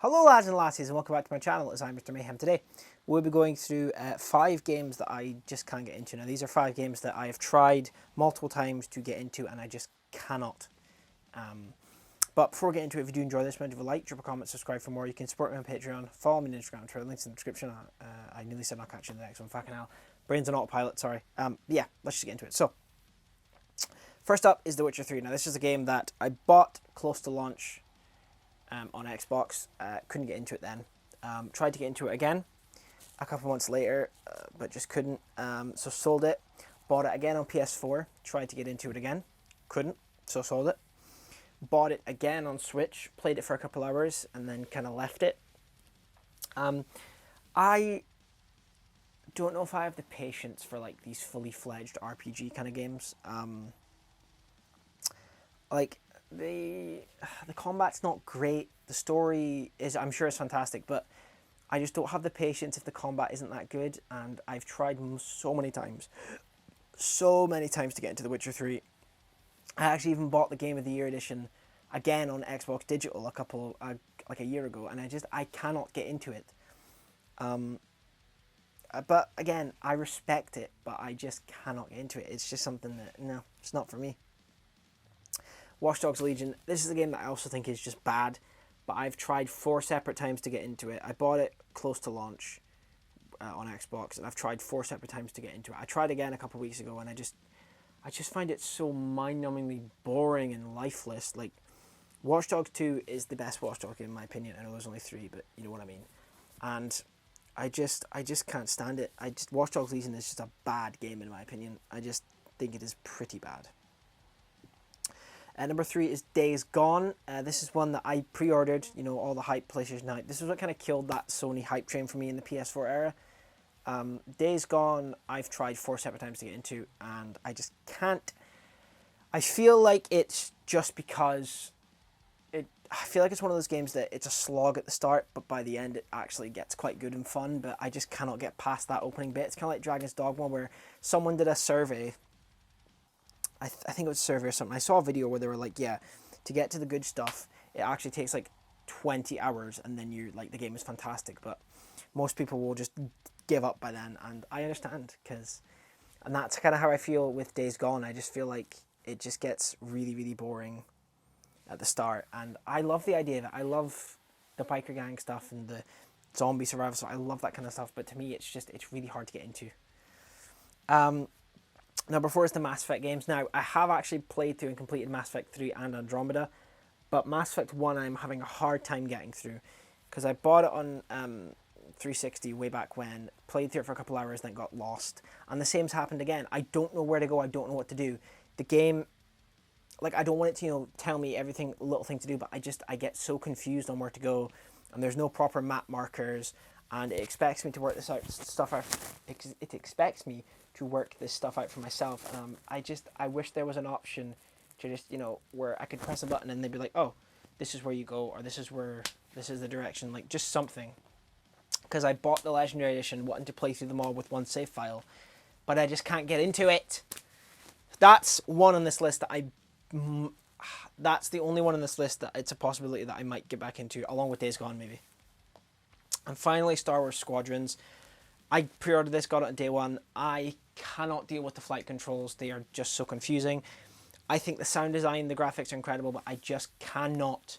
Hello lads and lassies and welcome back to my channel as I'm Mr. Mayhem. Today we'll be going through 5 games that I just can't get into. Now these are 5 games that I have tried multiple times to get into and I just cannot. But before we get into it, if you do enjoy this, remember to like, drop a comment, subscribe for more. You can support me on Patreon, follow me on Instagram, Twitter, links in the description. I nearly said I'll catch you in the next one, fucking hell. Brains on autopilot, sorry. Yeah, let's just get into it. So, first up is The Witcher 3. Now this is a game that I bought close to launch on Xbox. Couldn't get into it then. Tried to get into it again a couple months later, but just couldn't. So sold it. Bought it again on PS4. Tried to get into it again. Couldn't. So sold it. Bought it again on Switch. Played it for a couple hours and then kind of left it. I don't know if I have the patience for like these fully fledged RPG kind of games. The combat's not great. The story is, I'm sure, it's fantastic, but I just don't have the patience if the combat isn't that good. And I've tried so many times to get into The Witcher 3. I actually even bought the Game of the Year edition again on Xbox Digital like a year ago, and I cannot get into it. But again, I respect it, but I just cannot get into it. It's just something that, no, it's not for me. Watch Dogs Legion. This is a game that I also think is just bad, but I've tried 4 separate times to get into it. I bought it close to launch on Xbox, and I've tried 4 separate times to get into it. I tried again a couple of weeks ago, and I just find it so mind-numbingly boring and lifeless. Like, Watch Dogs 2 is the best Watch Dogs game in my opinion. I know there's only 3, but you know what I mean. And I just can't stand it. Watch Dogs Legion is just a bad game in my opinion. I just think it is pretty bad. Number 3 is Days Gone. This is one that I pre-ordered, you know, all the hype PlayStation hype. This is what kind of killed that Sony hype train for me in the PS4 era. Days Gone, I've tried 4 separate times to get into, and I just can't. I feel like it's just because I feel like it's one of those games that it's a slog at the start, but by the end it actually gets quite good and fun, but I just cannot get past that opening bit. It's kind of like Dragon's Dogma, where someone did a survey. I think it was a survey or something. I saw a video where they were like, yeah, to get to the good stuff, it actually takes like 20 hours, and then you're like, the game is fantastic, but most people will just give up by then, and I understand, and that's kind of how I feel with Days Gone. I just feel like it just gets really, really boring at the start, and I love the idea of it. I love the biker gang stuff and the zombie survival stuff. I love that kind of stuff, but to me, it's really hard to get into. Number 4 is the Mass Effect games. Now, I have actually played through and completed Mass Effect 3 and Andromeda, but Mass Effect 1 I'm having a hard time getting through, because I bought it on 360 way back when, played through it for a couple hours, then got lost. And the same's happened again. I don't know where to go, I don't know what to do. The game, like, I don't want it to, you know, tell me everything, little thing to do, but I get so confused on where to go, and there's no proper map markers, and it expects me to work this stuff out. It expects me to work this stuff out for myself. I wish there was an option to just, you know, where I could press a button and they'd be like, oh, this is where you go, or this is the direction, like just something. Because I bought the Legendary Edition wanting to play through them all with one save file, but I just can't get into it. That's one on this list that that's the only one on this list that it's a possibility that I might get back into, along with Days Gone maybe. And finally, Star Wars Squadrons. I pre-ordered this, got it on day 1. I cannot deal with the flight controls. They are just so confusing. I think the sound design, the graphics are incredible, but I just cannot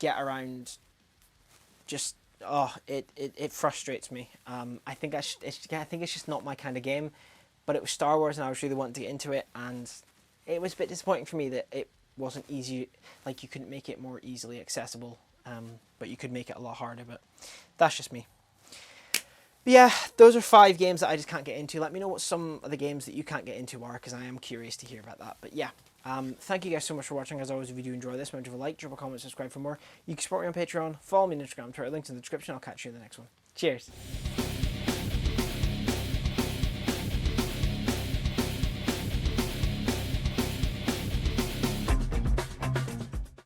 get around. Just, it frustrates me. I think it's just not my kind of game. But it was Star Wars, and I was really wanting to get into it, and it was a bit disappointing for me that it wasn't easy. Like, you couldn't make it more easily accessible, but you could make it a lot harder. But that's just me. But yeah, those are 5 games that I just can't get into. Let me know what some of the games that you can't get into are, because I am curious to hear about that. But yeah, thank you guys so much for watching. As always, if you do enjoy this, remember to like, drop a comment, subscribe for more. You can support me on Patreon, follow me on Instagram, Twitter, links in the description. I'll catch you in the next one. Cheers.